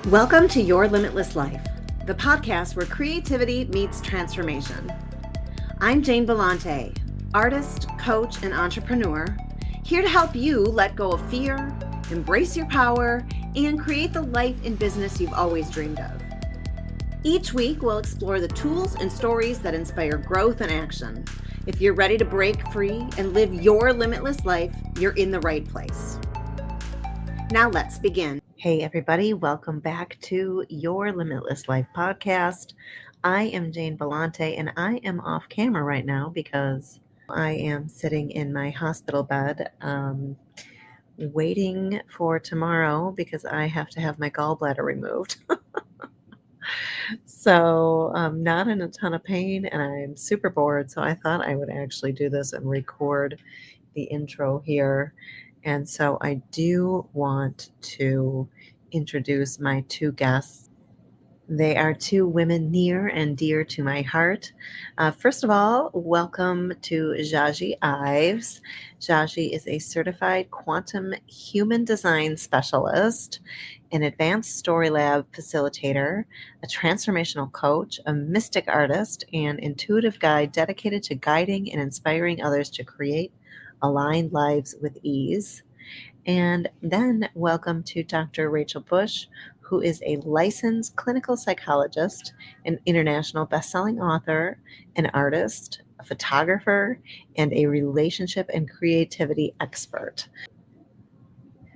Welcome to Your Limitless Life, the podcast where creativity meets transformation. I'm Jane Bellante, artist, coach, and entrepreneur, here to help you let go of fear, embrace your power, and create the life and business you've always dreamed of. Each week, we'll explore the tools and stories that inspire growth and action. If you're ready to break free and live your limitless life, you're in the right place. Now let's begin. Hey, everybody. Welcome back to Your Limitless Life podcast. I am Jane Bellante, and I am off camera right now because I am sitting in my hospital bed waiting for tomorrow because I have to have my gallbladder removed. So I'm not in a ton of pain and I'm super bored. So I thought I would actually do this and record the intro here. And so I do want to introduce my two guests. They are two women near and dear to my heart. First of all, welcome to Jahje Ives. Jahje is a certified quantum human design specialist, an advanced story lab facilitator, a transformational coach, a mystic artist, and intuitive guide dedicated to guiding and inspiring others to create aligned lives with ease. And then welcome to Dr. Rachel Bush, who is a licensed clinical psychologist, an international best-selling author, an artist, a photographer, and a relationship and creativity expert.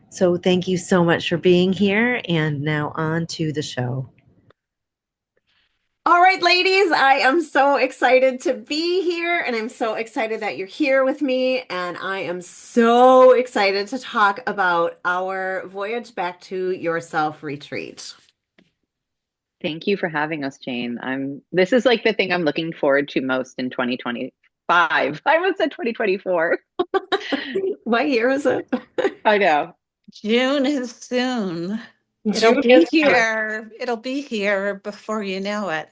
So thank you so much for being here. And now on to the show. All right, ladies, I am so excited to be here, and I'm so excited that you're here with me, and I am so excited to talk about our Voyage Back to Yourself retreat. Thank you for having us, Jane. This is like the thing I'm looking forward to most in 2025. I almost said 2024. What year is it? I know. June is soon. June is here. It'll be here before you know it.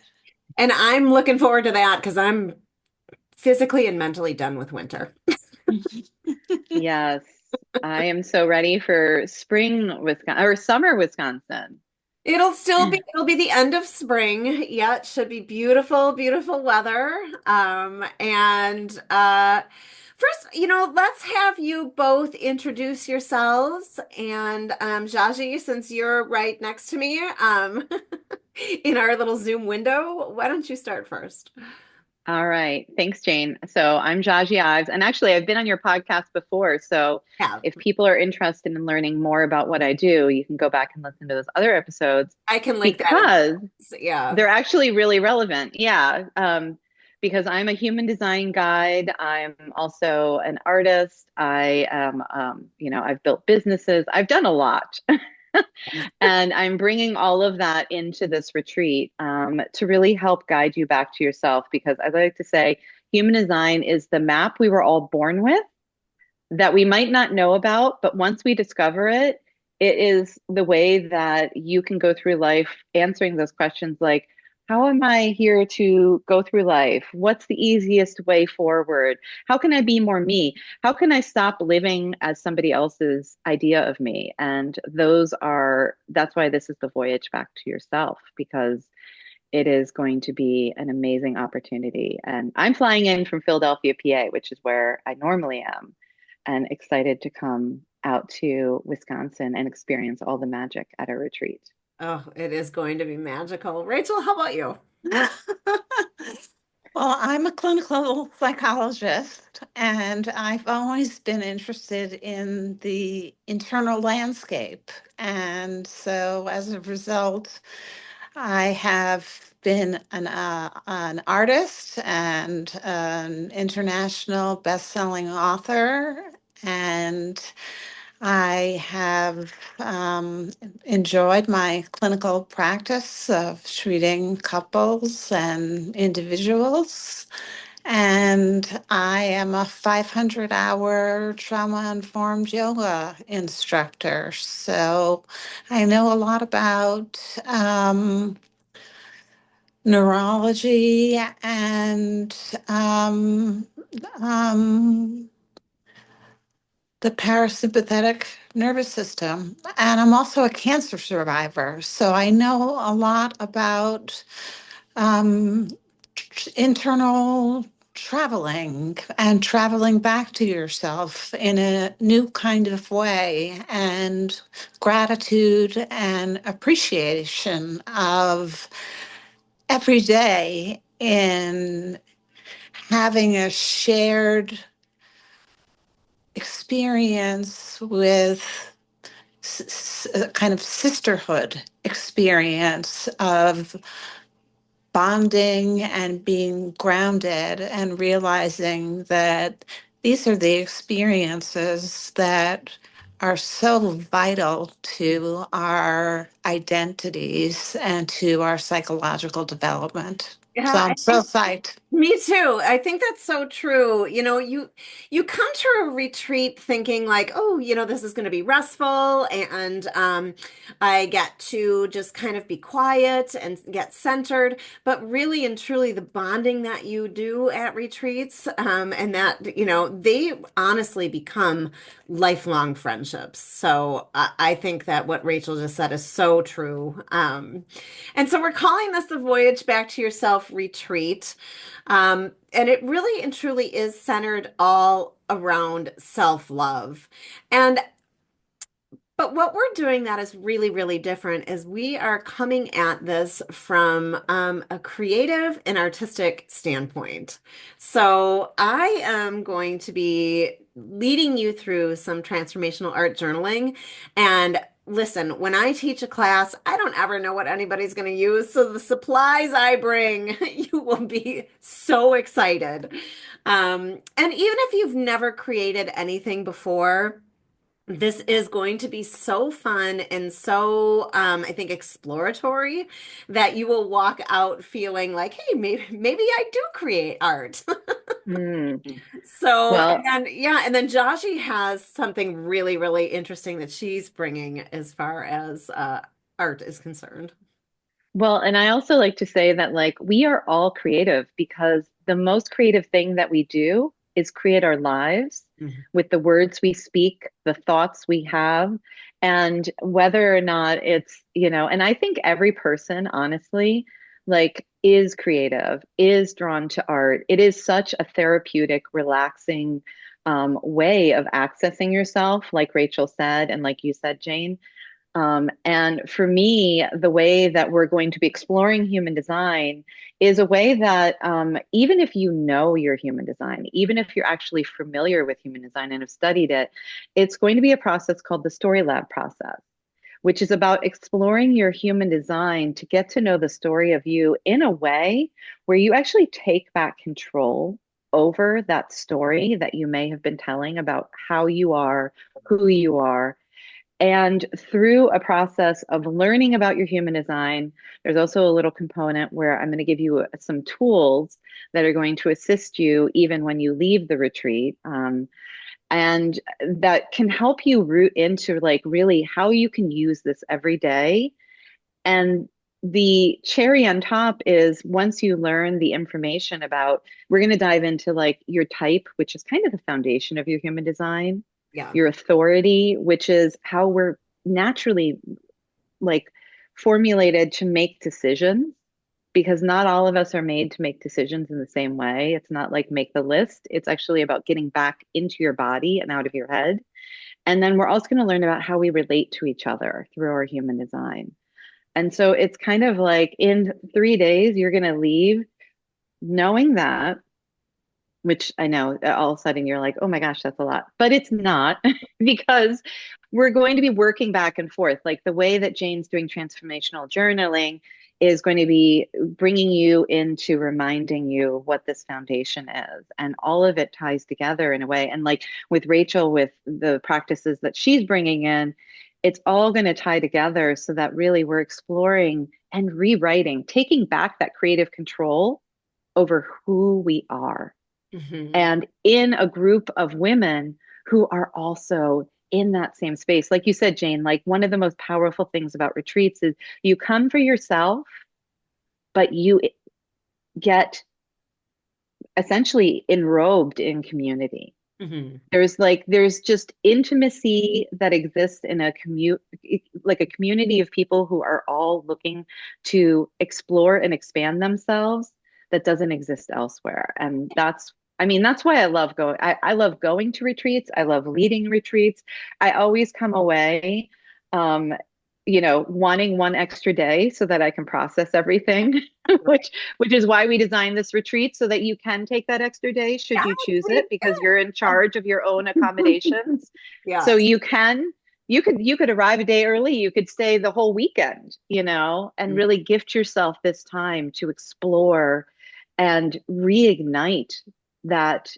And I'm looking forward to that because I'm physically and mentally done with winter. Yes, I am so ready for spring Wisconsin or summer Wisconsin. It'll be the end of spring. Yeah, it should be beautiful, beautiful weather. First, let's have you both introduce yourselves. And Jahje, since you're right next to me, in our little Zoom window, why don't you start first? All right. Thanks, Jane. So I'm Jahje Ives, and actually I've been on your podcast before. So Yeah, if people are interested in learning more about what I do, you can go back and listen to those other episodes I can link because that. Yeah. they're actually really relevant. Yeah. Because I'm a human design guide. I'm also an artist. I am, I've built businesses. I've done a lot. And I'm bringing all of that into this retreat to really help guide you back to yourself. Because I like to say, human design is the map we were all born with that we might not know about, but once we discover it, it is the way that you can go through life answering those questions like, how am I here to go through life? What's the easiest way forward? How can I be more me? How can I stop living as somebody else's idea of me? And that's why this is the voyage back to yourself, because it is going to be an amazing opportunity. And I'm flying in from Philadelphia, PA, which is where I normally am, and excited to come out to Wisconsin and experience all the magic at a retreat. Oh, it is going to be magical. Rachel, how about you? Well, I'm a clinical psychologist, and I've always been interested in the internal landscape. And so as a result, I have been an artist and an international best-selling author, and I have enjoyed my clinical practice of treating couples and individuals. And I am a 500-hour trauma-informed yoga instructor. So I know a lot about neurology and the parasympathetic nervous system. And I'm also a cancer survivor. So I know a lot about um, internal traveling and traveling back to yourself in a new kind of way, and gratitude and appreciation of every day in having a shared experience with a kind of sisterhood experience of bonding and being grounded and realizing that these are the experiences that are so vital to our identities and to our psychological development. So Yeah, I'm so psyched. me too. I think that's so true. You come to a retreat thinking like, oh, this is going to be restful, and I get to just kind of be quiet and get centered. But really and truly, the bonding that you do at retreats, and that, they honestly become lifelong friendships. So I think that what Rachel just said is so true. And so we're calling this the Voyage Back to Yourself retreat. And it really and truly is centered all around self-love. And but what we're doing that is really, really different is we are coming at this from a creative and artistic standpoint. So I am going to be leading you through some transformational art journaling. And listen, when I teach a class, I don't ever know what anybody's going to use. So the supplies I bring, you will be so excited. And even if you've never created anything before, this is going to be so fun and so, I think, exploratory that you will walk out feeling like, hey, maybe I do create art. Mm. So, Well, and then Jahje has something really, really interesting that she's bringing as far as art is concerned. Well, and I also like to say that like we are all creative because the most creative thing that we do is create our lives Mhm. with the words we speak, the thoughts we have, and whether or not and I think every person, honestly, like is creative, is drawn to art. It is such a therapeutic, relaxing way of accessing yourself, like Rachel said, and like you said, Jane. And for me, the way that we're going to be exploring human design is a way that even if you know your human design, even if you're actually familiar with human design and have studied it, it's going to be a process called the Story Lab process, which is about exploring your human design to get to know the story of you in a way where you actually take back control over that story that you may have been telling about how you are, who you are, and through a process of learning about your human design, there's also a little component where I'm going to give you some tools that are going to assist you even when you leave the retreat. And that can help you root into like really how you can use this every day. And the cherry on top is once you learn the information about, we're going to dive into like your type, which is kind of the foundation of your human design, Yeah. your authority, which is how we're naturally like formulated to make decisions, because not all of us are made to make decisions in the same way. It's not like make the list. It's actually about getting back into your body and out of your head. And then we're also going to learn about how we relate to each other through our human design. And so it's kind of like in 3 days, you're going to leave knowing that, which I know all of a sudden you're like, oh my gosh, that's a lot. But it's not because we're going to be working back and forth. Like the way that Jane's doing transformational journaling is going to be bringing you into reminding you what this foundation is. And all of it ties together in a way. And like with Rachel, with the practices that she's bringing in, it's all going to tie together so that really we're exploring and rewriting, taking back that creative control over who we are, Mhm. and in a group of women who are also in that same space. Like you said, Jane, like one of the most powerful things about retreats is you come for yourself, but you get essentially enrobed in community. Mhm. There's just intimacy that exists in a like a community of people who are all looking to explore and expand themselves that doesn't exist elsewhere. And I mean, that's why I love going. I love going to retreats. I love leading retreats. I always come away, um, wanting one extra day so that I can process everything, Right. which is why we designed this retreat so that you can take that extra day should Yeah, you choose pretty it, because you're in charge of your own good. accommodations. So Yes. you could arrive a day early, you could stay the whole weekend, and really gift yourself this time to explore and reignite that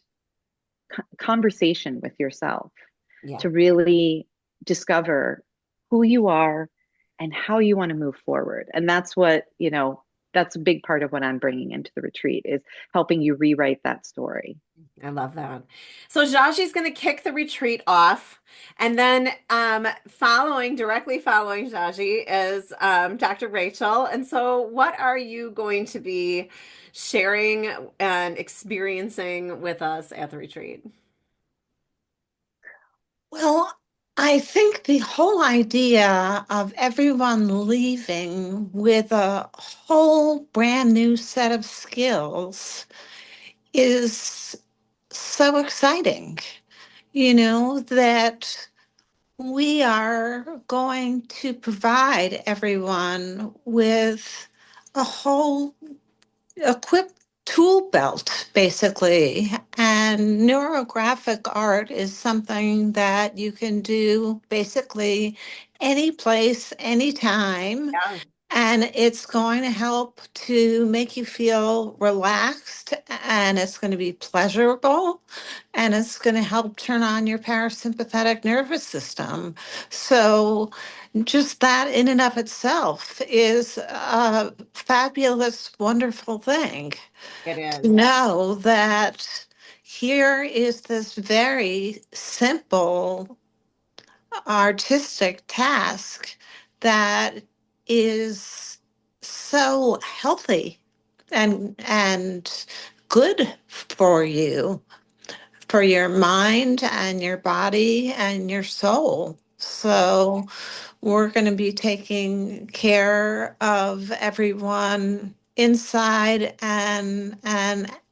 conversation with yourself, Yeah. to really discover who you are and how you want to move forward. And that's a big part of what I'm bringing into the retreat, is helping you rewrite that story. I love that. So Jahje's going to kick the retreat off, and then directly following Jahje is Dr. Rachel. And so, what are you going to be sharing and experiencing with us at the retreat? Well, I think the whole idea of everyone leaving with a whole brand new set of skills is so exciting. That we are going to provide everyone with a whole equipped tool belt, basically. And neurographic art is something that you can do basically any place, anytime. Yeah, And it's going to help to make you feel relaxed, and it's going to be pleasurable, and it's going to help turn on your parasympathetic nervous system. So, just that in and of itself is a fabulous, wonderful thing it to is. know that here is this very simple artistic task that is so healthy and good for your mind and your body and your soul. So we're going to be taking care of everyone inside and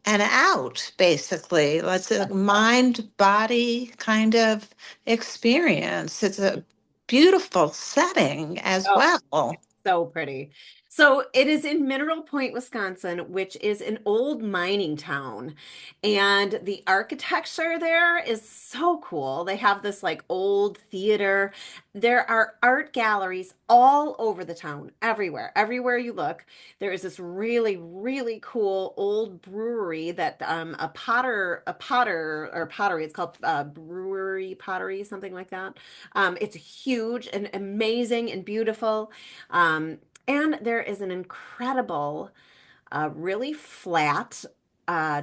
out, basically. It's a mind body kind of experience. It's a beautiful setting as Oh, well. so pretty. So it is in Mineral Point, Wisconsin, which is an old mining town. And the architecture there is so cool. They have this like old theater. There are art galleries all over the town, everywhere, everywhere you look. There is this really, really cool old brewery that a potter or pottery, it's called brewery pottery, something like that. It's huge and amazing and beautiful. Um, and there is an incredible, really flat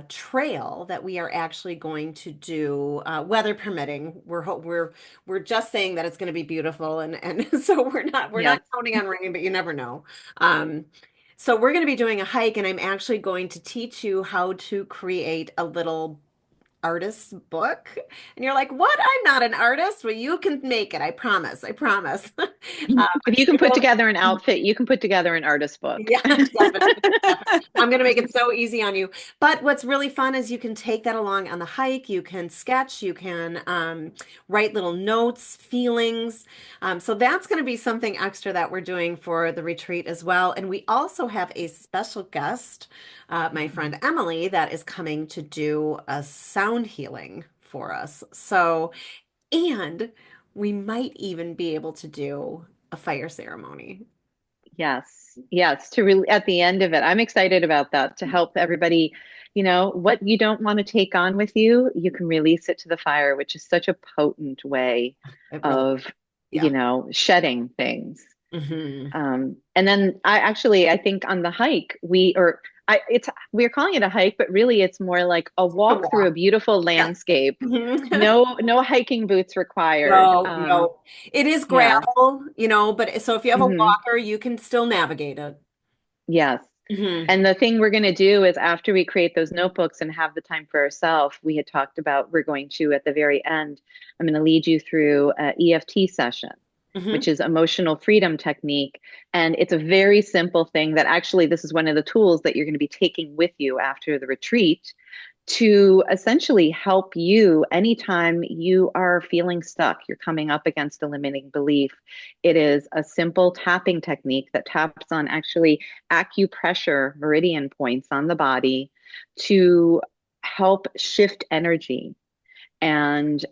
trail that we are actually going to do, weather permitting. We're just saying that it's going to be beautiful, and so we're not Yes. counting on rain, but you never know. Um, so we're going to be doing a hike, and I'm actually going to teach you how to create a little artist's book. And you're like, what? I'm not an artist. Well, you can make it. I promise. I promise. If you can put together an outfit, you can put together an artist book. Yeah, definitely, definitely. I'm going to make it so easy on you. But what's really fun is you can take that along on the hike. You can sketch, you can write little notes, feelings. So that's going to be something extra that we're doing for the retreat as well. And we also have a special guest, my friend Emily, that is coming to do a sound healing for us. So, and we might even be able to do a fire ceremony. Yes, yes, to really at the end of it. I'm excited about that, to help everybody, what you don't want to take on with you, you can release it to the fire, which is such a potent way It really, of, yeah. shedding things. Hmm. And then I think on the hike, we're calling it a hike, but really it's more like a A walk through a walk. beautiful Yes. landscape. Mhm. No hiking boots required. No, no. It is Yeah. gravel, but so if you have a Hmm. walker, you can still navigate it. Yes. Hmm. And the thing we're going to do is after we create those notebooks and have the time for ourselves, we had talked about we're going to, at the very end, I'm going to lead you through an EFT session, which Hmm. is emotional freedom technique. And it's a very simple thing that actually, this is one of the tools that you're going to be taking with you after the retreat to essentially help you anytime you are feeling stuck, you're coming up against a limiting belief. It is a simple tapping technique that taps on actually acupressure meridian points on the body to help shift energy. And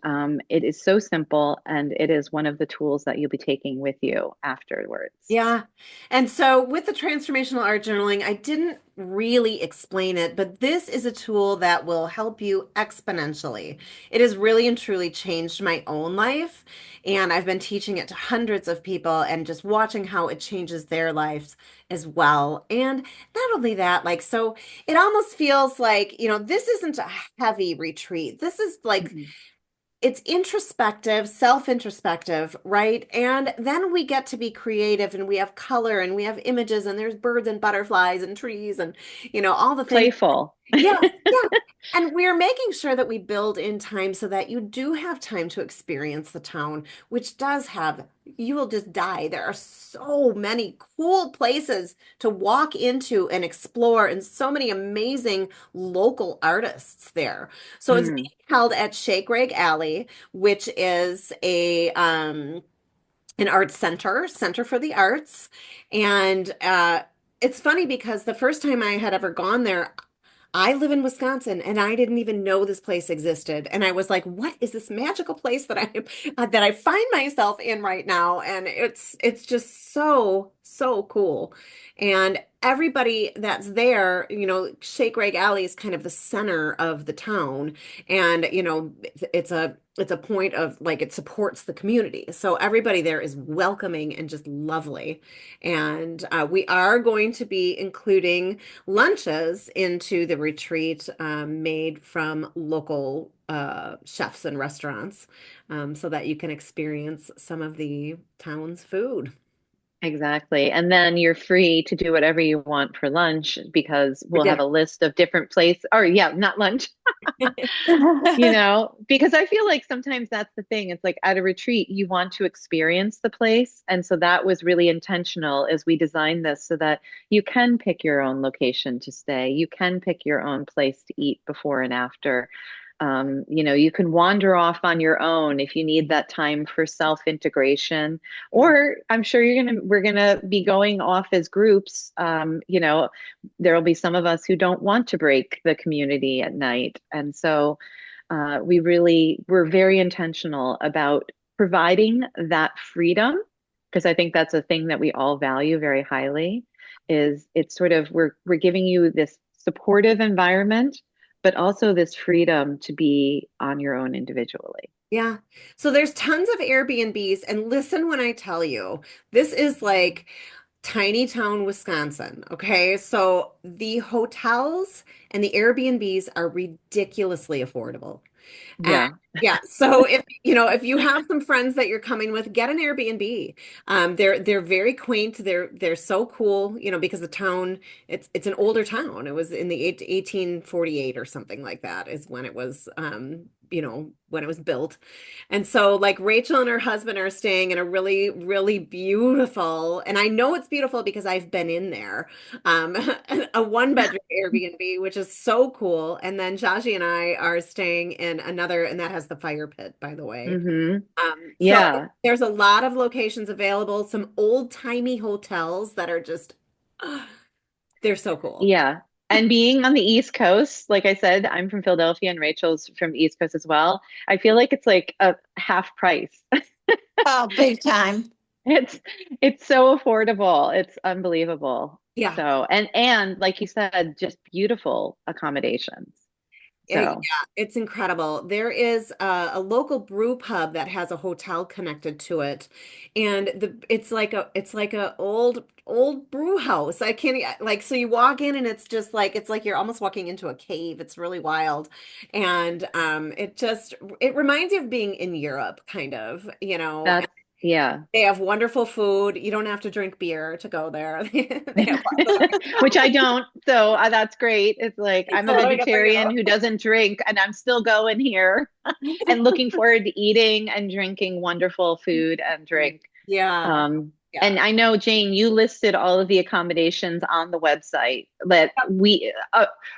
it is so simple, and it is one of the tools that you'll be taking with you afterwards. Yeah. And so with the transformational art journaling, I didn't really explain it, but this is a tool that will help you exponentially. It has really and truly changed my own life. And I've been teaching it to hundreds of people and just watching how it changes their lives as well. And not only that, like, so it almost feels like, this isn't a heavy retreat. This is like, Mhm. it's introspective, self-introspective, right? And then we get to be creative and we have color and we have images and there's birds and butterflies and trees and, all the things. Playful. Yes, yeah. And we're making sure that we build in time so that you do have time to experience the town, which does have, you will just die. There are so many cool places to walk into and explore, and so many amazing local artists there. So it's being Mm, held at Shake Rag Alley, which is a an art center for the arts. And it's funny because the first time I had ever gone there, I live in Wisconsin and I didn't even know this place existed. And I was like, what is this magical place that I find myself in right now? And it's just so cool. And everybody that's there, Shake Rag Alley is kind of the center of the town. And, it's a point of like it supports the community. So everybody there is welcoming and just lovely. And we are going to be including lunches into the retreat made from local chefs and restaurants so that you can experience some of the town's food. exactly. And then you're free to do whatever you want for lunch because For we'll have dinner. a list of different places. Or, yeah, not lunch, because I feel like sometimes that's the thing. It's like at a retreat, you want to experience the place. And so that was really intentional as we designed this so that you can pick your own location to stay. You can pick your own place to eat before and after. You can wander off on your own if you need that time for self-integration. Yeah. Or I'm sure we're gonna be going off as groups. There'll be some of us who don't want to break the community at night. And so we're very intentional about providing that freedom, because I think that's a thing that we all value very highly, is it's sort of we're giving you this supportive environment, but also this freedom to be on your own individually. Yeah. So there's tons of Airbnbs, and listen when I tell you, this is like tiny town Wisconsin. Okay. So the hotels and the Airbnbs are ridiculously affordable. And Yeah. yeah, so if you have some friends that you're coming with, get an Airbnb. They're very quaint. They're so cool, because the town, it's an older town. It was in the 1848 or something like that is when it was when it was built. And so like Rachel and her husband are staying in a really, really beautiful, and I know it's beautiful because I've been in there, um, a one bedroom Airbnb, which is so cool. And then Jahje and I are staying in another, and that has the fire pit, by the way. Hmm. So Yeah. there's a lot of locations available, some old-timey hotels that are just, they're so cool. Yeah. And being on the East Coast, like I said, I'm from Philadelphia and Rachel's from the East Coast as well. I feel like it's like a half price. Oh, big time. It's it's so affordable. It's unbelievable. Yeah. So, and like you said, just beautiful accommodations. Yeah, So, it's incredible. There is a local brew pub that has a hotel connected to it, and it's like a old brew house. I can't like so you walk in and it's like you're almost walking into a cave. It's really wild, and it reminds you of being in Europe, kind of. that's Yeah. They have wonderful food. You don't have to drink beer to go there. They have lots of Which I don't. So that's great. It's like I'm a totally good for vegetarian you. who doesn't drink, and I'm still going here and looking forward to eating and drinking wonderful food and drink. Yeah. And Yeah. I know, Jane, you listed all of the accommodations on the website that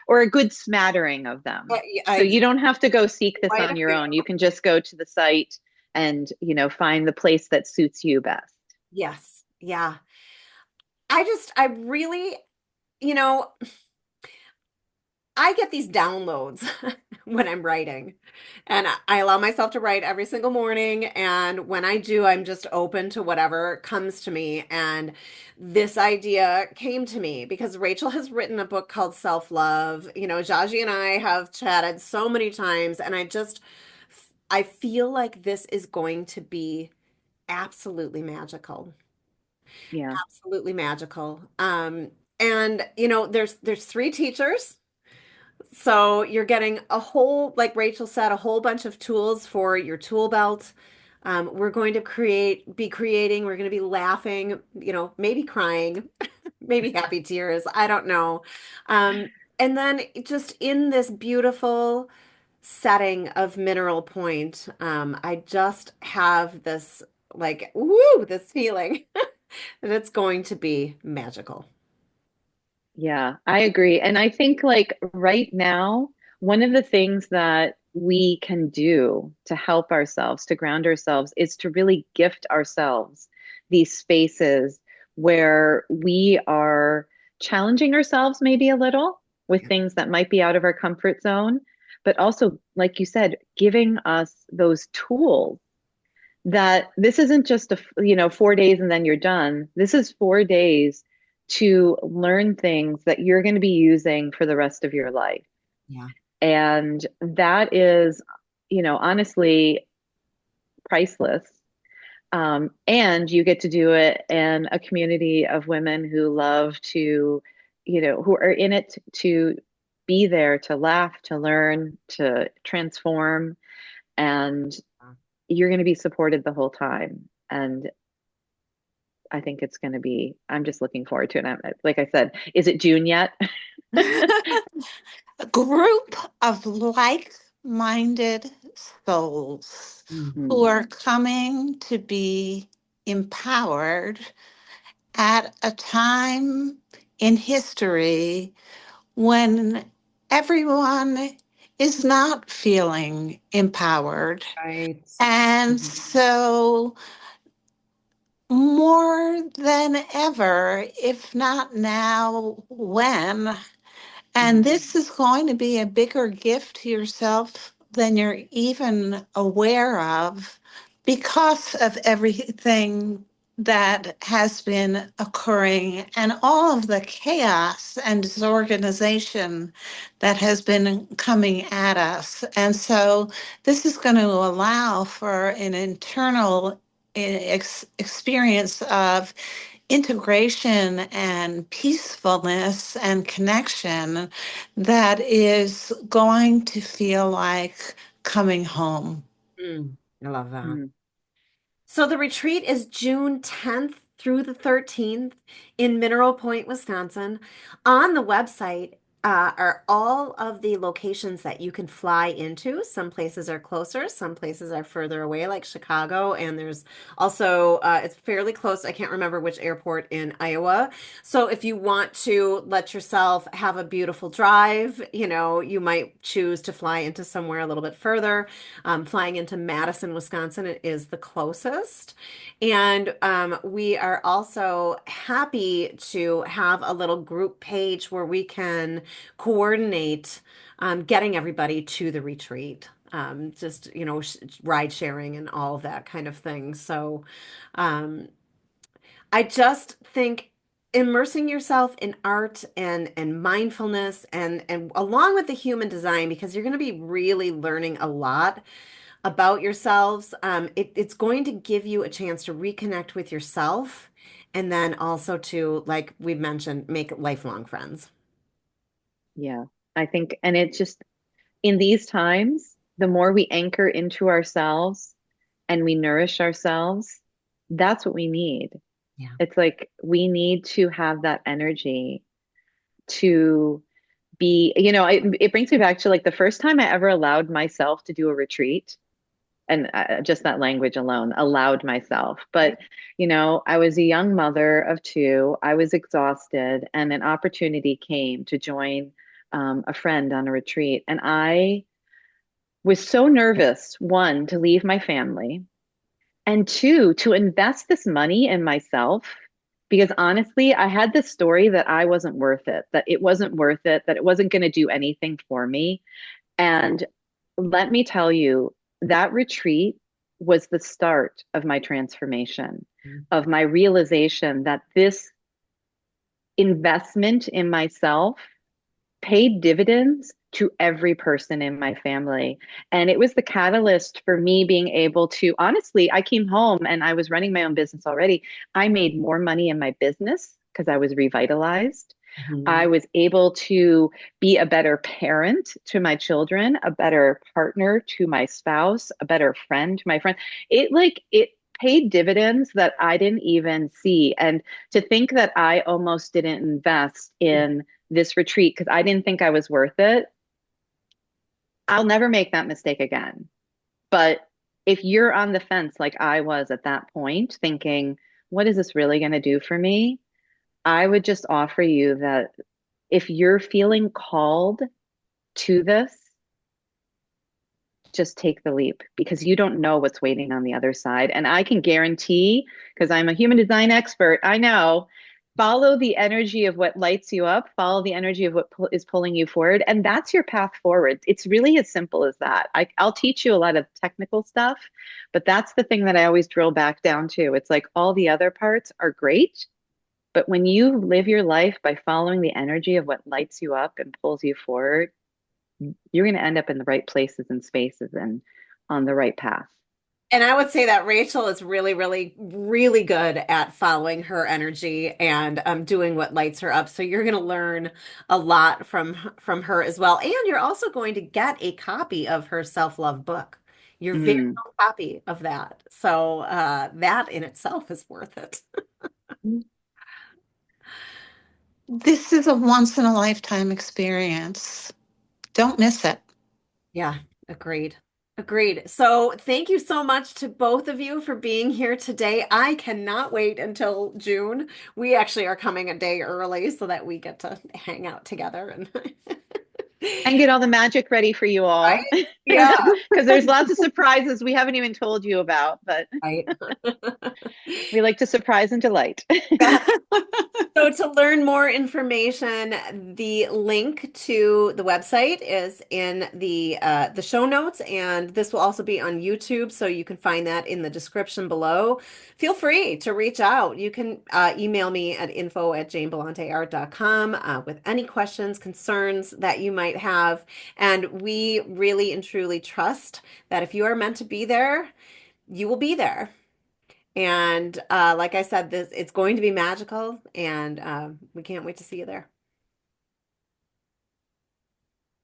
or a good smattering of them. So I you don't have to go seek this quite on a your few. own. You can just go to the site and, find the place that suits you best. Yes. Yeah. I really, you know, I get these downloads when I'm writing, and I allow myself to write every single morning. And when I do, I'm just open to whatever comes to me. And this idea came to me because Rachel has written a book called Self-Love. Jahje and I have chatted so many times, and I feel like this is going to be absolutely magical. Yeah. Absolutely magical. And there's three teachers. So you're getting a whole, like Rachel said, a whole bunch of tools for your tool belt. We're going to be creating, we're going to be laughing, maybe crying, maybe happy tears. I don't know. And then just in this beautiful setting of Mineral Point, I just have this like, woo, this feeling that it's going to be magical. Yeah, I agree. And I think like right now, one of the things that we can do to help ourselves, to ground ourselves, is to really gift ourselves these spaces where we are challenging ourselves maybe a little with Yeah. things that might be out of our comfort zone, but also, like you said, giving us those tools that this isn't just 4 days and then you're done. This is 4 days to learn things that you're going to be using for the rest of your life. Yeah. And that is, honestly priceless. And you get to do it in a community of women who love to, who are in it to be there, to laugh, to learn, to transform. And you're going to be supported the whole time. And I think it's going to be, I'm just looking forward to it. Like I said, is it June yet? A group of like-minded souls who Mhm. are coming to be empowered at a time in history when everyone is not feeling empowered. Right. And Mhm. so, more than ever, if not now, when? And Mhm. this is going to be a bigger gift to yourself than you're even aware of because of everything that has been occurring and all of the chaos and disorganization that has been coming at us. And so this is going to allow for an internal experience of integration and peacefulness and connection that is going to feel like coming home. I love that. Mhm. So the retreat is June 10th through the 13th in Mineral Point, Wisconsin. On the website are all of the locations that you can fly into. Some places are closer, some places are further away, like Chicago. And there's also, it's fairly close. I can't remember which airport in Iowa. So if you want to let yourself have a beautiful drive, you might choose to fly into somewhere a little bit further. Flying into Madison, Wisconsin is the closest. And we are also happy to have a little group page where we can coordinate getting everybody to the retreat. Just, ride sharing and all of that kind of thing. So um, I just think immersing yourself in art and mindfulness and along with the human design, because you're going to be really learning a lot about yourselves. It's going to give you a chance to reconnect with yourself and then also to, like we mentioned, make lifelong friends. Yeah, I think, and it's just in these times, the more we anchor into ourselves and we nourish ourselves, That's what we need. Yeah. It's like we need to have that energy to be, it brings me back to like the first time I ever allowed myself to do a retreat. And just that language alone, allowed myself. But, I was a young mother of two. I was exhausted, and an opportunity came to join a friend on a retreat. And I was so nervous, one, to leave my family, and two, to invest this money in myself. Because honestly, I had this story that I wasn't worth it, that it wasn't worth it, that it wasn't going to do anything for me. And let me tell you, that retreat was the start of my transformation, of my realization that this investment in myself paid dividends to every person in my family. And it was the catalyst for me being able to, honestly, I came home and I was running my own business already. I made more money in my business because I was revitalized. I Mhm. was able to be a better parent to my children, a better partner to my spouse, a better friend to my friend. It paid dividends that I didn't even see. And to think that I almost didn't invest in this retreat because I didn't think I was worth it, I'll never make that mistake again. But if you're on the fence like I was at that point, thinking, what is this really going to do for me? I would just offer you that if you're feeling called to this, just take the leap because you don't know what's waiting on the other side. And I can guarantee, because I'm a human design expert, I know, follow the energy of what lights you up, follow the energy of what is pulling you forward. And that's your path forward. It's really as simple as that. I'll teach you a lot of technical stuff, but that's the thing that I always drill back down to. It's like all the other parts are great. But when you live your life by following the energy of what lights you up and pulls you forward, you're going to end up in the right places and spaces and on the right path. And I would say that Rachel is really, really, really good at following her energy and doing what lights her up. So you're going to learn a lot from her as well. And you're also going to get a copy of her self-love book, your very Mm. own copy of that. So that in itself is worth it. This is a once in a lifetime experience. Don't miss it. Yeah, agreed. Agreed. So thank you so much to both of you for being here today. I cannot wait until June. We actually are coming a day early so that we get to hang out together and And get all the magic ready for you all. right? Yeah, Because there's lots of surprises we haven't even told you about, but right. we like to surprise and delight. Yeah. So to learn more information, the link to the website is in the show notes, and this will also be on YouTube, so you can find that in the description below. Feel free to reach out. You can email me at info@janebelanteart.com with any questions, concerns that you might have, and we really and truly trust that if you are meant to be there, you will be there. And like I said, this it's going to be magical, and we can't wait to see you there.